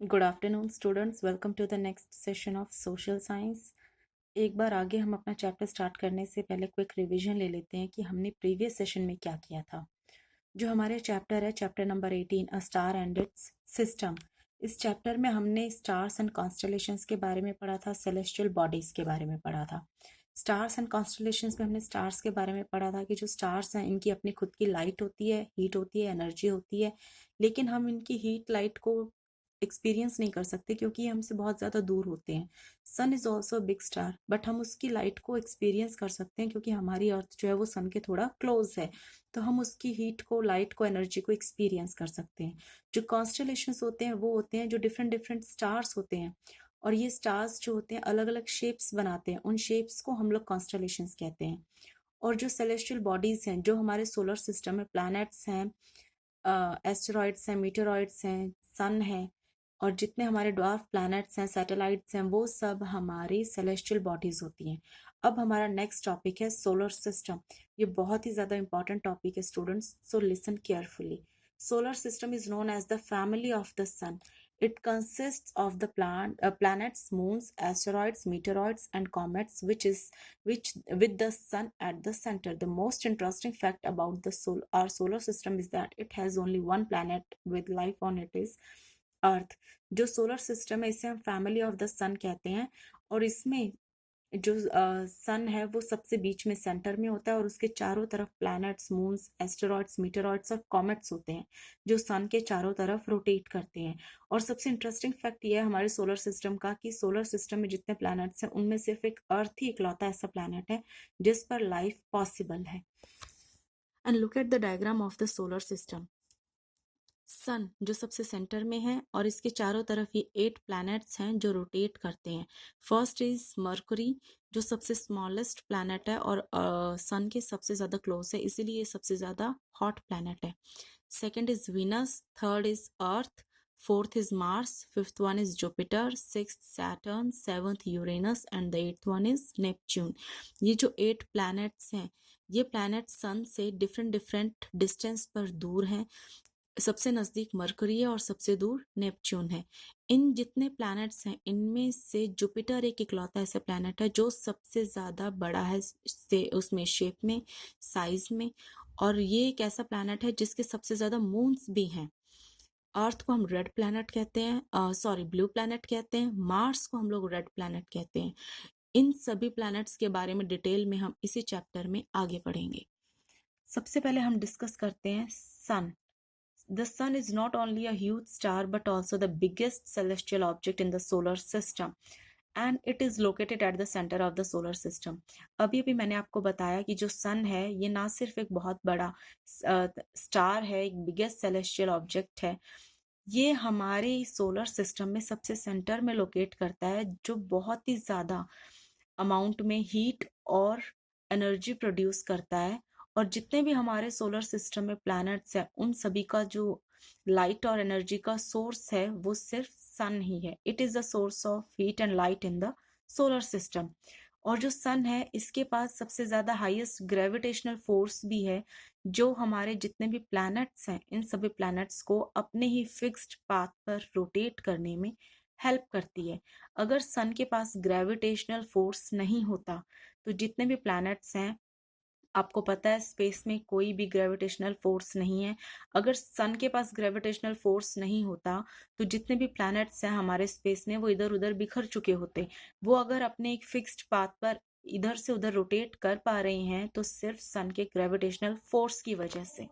Good afternoon students, welcome to the next session of social science. एक बार आगे हम अपना चैप्टर स्टार्ट करने से पहले क्विक रिवीजन ले लेते हैं कि हमने प्रीवियस सेशन में क्या किया था। जो हमारे चैप्टर है, chapter number 18, a star and it's system. इस चैप्टर में हमने स्टार्स एंड कॉन्स्टलेशंस के बारे में पढ़ा था, सेलेस्टियल बॉडीज के बारे में पढ़ा था। स्टार्स एंड कॉन्स्टलेशंस में हमने स्टार्स के बारे में पढ़ा था कि जो स्टार्स हैं इनकी अपनी खुद की लाइट होती है, हीट होती है, एनर्जी होती है, लेकिन हम इनकी हीट लाइट को एक्सपीरियंस नहीं कर सकते क्योंकि ये हमसे बहुत ज़्यादा दूर होते हैं। Sun is also big star, but हम उसकी लाइट को एक्सपीरियंस कर सकते हैं क्योंकि हमारी अर्थ जो है वो सन के थोड़ा क्लोज है, तो हम उसकी हीट को, लाइट को, एनर्जी को एक्सपीरियंस कर सकते हैं। जो कॉन्स्टलेशंस होते हैं वो होते हैं जो डिफरेंट डिफरेंट स्टार्स होते हैं, और ये स्टार्स जो होते हैं अलग अलग शेप्स बनाते हैं, उन शेप्स को हम लोग कॉन्स्टलेशंस कहते हैं। और जो सेलेस्टियल बॉडीज हैं, जो हमारे सोलर सिस्टम में प्लैनेट्स हैं, एस्टेरॉइड्स हैं, मीटेरॉइड्स हैं, सन है, और जितने हमारे ड्वार्फ प्लैनेट्स हैं, सैटेलाइट्स हैं, वो सब हमारी सेलेस्टियल बॉडीज होती हैं। अब हमारा नेक्स्ट टॉपिक है सोलर सिस्टम। ये बहुत ही ज़्यादा इंपॉर्टेंट टॉपिक है students, so listen carefully. Solar system is known as the family of the sun. It consists of the planets, moons, asteroids, meteoroids, and comets, which with the sun at the center. The most interesting fact about our solar system is that it has only one planet with life on it is Earth. जो solar system है इसे हम family of the सन कहते हैं, और इसमें जो सन है वो सबसे बीच में सेंटर में होता है, और उसके चारों तरफ प्लैनेट्स, मून्स, एस्टेरॉइड्स, मीटेरॉइड्स और कॉमेट्स होते हैं जो सन के चारों तरफ रोटेट करते हैं। और सबसे इंटरेस्टिंग फैक्ट ये है हमारे सोलर सिस्टम का कि सोलर सिस्टम में जितने प्लैनेट्स हैं उनमें सिर्फ एक अर्थ ही इकलौता ऐसा प्लैनेट है जिस पर लाइफ पॉसिबल है। And look at the diagram of the solar system. Sun जो सबसे सेंटर में है, और इसके चारों तरफ ये 8 प्लैनेट्स हैं जो रोटेट करते हैं। फर्स्ट इज मर्करी, जो सबसे स्मॉलेस्ट प्लैनेट है और सन के सबसे ज़्यादा क्लोज है, इसीलिए ये सबसे ज़्यादा हॉट प्लैनेट है। Second is Venus, third is earth, fourth is Mars, fifth one is Jupiter, sixth Saturn, seventh Uranus and the eighth one is Neptune. ये जो 8 प्लैनेट्स हैं, ये प्लैनेट सन से डिफरेंट डिफरेंट डिस्टेंस पर दूर हैं। सबसे नज़दीक मरकरी है और सबसे दूर नेपच्यून है। इन जितने प्लैनेट्स हैं इनमें से जुपिटर एक इकलौता ऐसा प्लैनेट है जो सबसे ज़्यादा बड़ा है से उसमें शेप में, साइज में, और ये एक ऐसा प्लैनेट है जिसके सबसे ज़्यादा मून्स भी हैं। अर्थ को हम रेड प्लैनेट कहते हैं, ब्लू प्लैनेट कहते हैं। मार्स को हम लोग रेड प्लैनेट कहते हैं। इन सभी प्लैनेट्स के बारे में डिटेल में हम इसी चैप्टर में आगे पढ़ेंगे। सबसे पहले हम डिस्कस करते हैं सन। The sun is not only a huge star but also the biggest celestial object in the solar system, and it is located at the center of the solar system. अभी अभी मैंने आपको बताया कि जो सन है ये ना सिर्फ एक बहुत बड़ा स्टार है, एक बिगेस्ट सेलेस्टियल ऑब्जेक्ट है, ये हमारे सोलर सिस्टम में सबसे सेंटर में लोकेट करता है, जो बहुत ही ज़्यादा अमाउंट में हीट और एनर्जी प्रोड्यूस करता है। और जितने भी हमारे सोलर सिस्टम में प्लैनेट्स हैं उन सभी का जो लाइट और एनर्जी का सोर्स है वो सिर्फ सन ही है। It is the source of heat and light in the solar system. और जो सन है इसके पास सबसे ज्यादा हाईएस्ट ग्रेविटेशनल फोर्स भी है, जो हमारे जितने भी प्लैनेट्स हैं इन सभी प्लैनेट्स को अपने ही फिक्स्ड पाथ पर रोटेट करने में हेल्प करती है। अगर सन के पास ग्रेविटेशनल फोर्स नहीं होता तो जितने भी प्लैनेट्स हैं, आपको पता है स्पेस में कोई भी ग्रेविटेशनल फोर्स नहीं है, अगर सन के पास ग्रेविटेशनल फोर्स नहीं होता तो जितने भी प्लैनेट्स हैं हमारे स्पेस में वो इधर उधर बिखर चुके होते। वो अगर अपने एक फिक्स्ड पाथ पर इधर से उधर रोटेट कर पा रहे हैं तो सिर्फ सन के ग्रेविटेशनल फोर्स की वजह से।